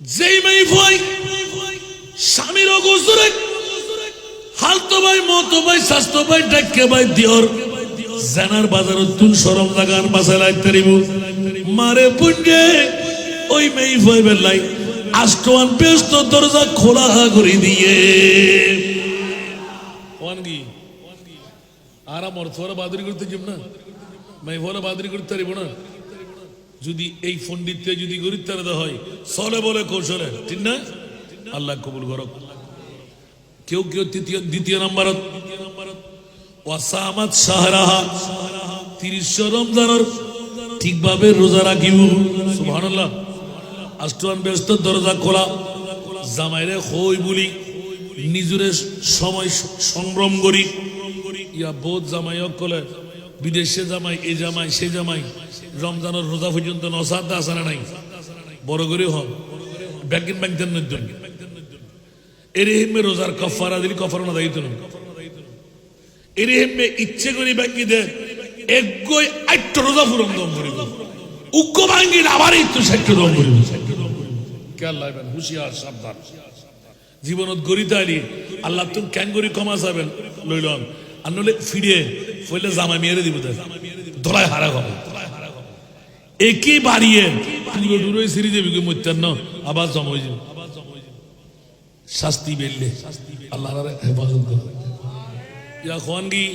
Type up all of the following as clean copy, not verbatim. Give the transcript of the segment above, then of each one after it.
যেই মেই ভাই স্বামীর অগোচরে হালতো ভাই মতো ভাই স্বাস্থ্য ভাই ডাক্কে ভাই দিওর জানার বাজার তুন সরম লাগান বাসায় তারিব মারে পুঞ্জে ওই মেই ভাই বেলাই আষ্টমান ব্যস্ত দরজা খোলা করে দিয়ে ওয়ানগি আরাম অর্থরা বাদরি করতে যাব না মেই ভোলা বাদরি করতে পারিব না যদি এই পণ্ডিতকে যদি গরিব হয় চলে বলে কৌশলে ঠিক না আল্লাহ কবুল করক কেউ কেউ দ্বিতীয় নাম্বারত ওয়াসামাত শাহরাহা 30 রমজানের ঠিকভাবে রোজা রাখিব সুবহানাল্লাহ আষ্টমান ব্যস্ত দরজা খোলা জামাইরে কই বলি নিজরে সময় সংগ্রাম করি ইয়া বহুত জামাই কলে বিদেশে জামাই এই জামাই সে জামাই রমজানের রোজা পর্যন্ত নসাদা আসানা নাই বড় করে হন ব্যাংকিং ব্যাংকের জন্য এরে হেমে রোজার কফারা দিলি কফারা না দায়িত্ব না এরে হেমে ইচ্ছে করে ব্যাংকি দে একগই 8 রোজা পূরণ দম করিব উগ্গ ভাঙ্গি আবার এই তো 60 দম করিব কে আল্লাহ বেন হুশিয়ার সাবধান জীবনত গরিতালি আল্লাহ তুমি ক্যাঙ্গরি কমা যাবেন লইলন আর নলে ফিরে ফইলে জামা মেরে দিব ধরায় হারা হবে একই বাড়িয়ে পুরো দূরে সিরি দেবি মধ্যাহ্ন আবার জমা হয়ে যাবে শাস্তি বেললে আল্লাহ হেফাজত করে ইয়া খোয়ানগি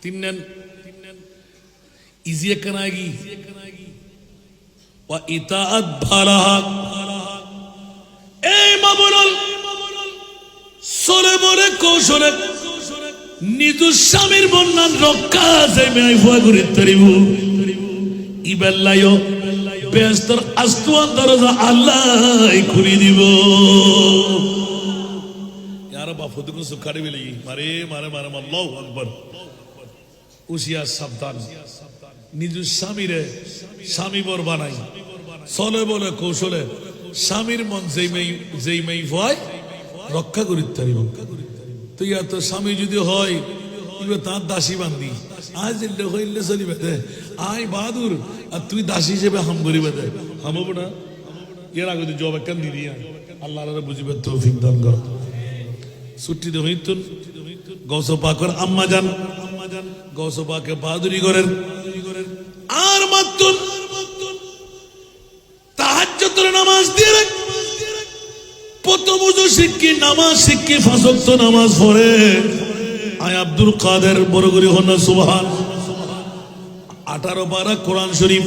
তিননেন ইজিয়ে কানাগি ওয়া ইতাআত ভালাহা এই মামুনুল সরে বলে কৌশলে নিজ স্বামীর বন্যান রক্ষা যায় মেয়ে ফুয়া করে তারিব ইবেল্লায়ও বেস্তর আস্তুয়ান দরজা আল্লাহ খুলি দিব यार बापू को सुखाड़ी मिलेगी मारे मारे मारे अल्लाहु अकबर उसिया सावधान निज स्वामी रे स्वामी बर बानाई चले बोले कौशले स्वामीर मन যেই মেই ভয় রক্ষা করিতে পারিব তো ইয়া তো স্বামী যদি হয় ইবে তার দাসী বান্দি আজ দিলে হইলে চলিবে দে আই বাহাদুর আর তুই দাসী হিসেবে হাম করিবে দে হামব না এর আগে তুই জবাব কেন দিবি আল্লাহর বুঝিবে তৌফিক দান কর ছুটি দে হইতুন গৌস পাকের আম্মা জান গৌস পাকে বাহাদুরি করেন আর মাতুন তাহাজ্জুদের নামাজ দিয়ে প্রথম ওযু শিখি নামাজ শিখি 5 ওয়াক্ত নামাজ পড়ে আয় আব্দুল কাদের বড় করে হন সুবহান 18 পারা কোরআন শরীফ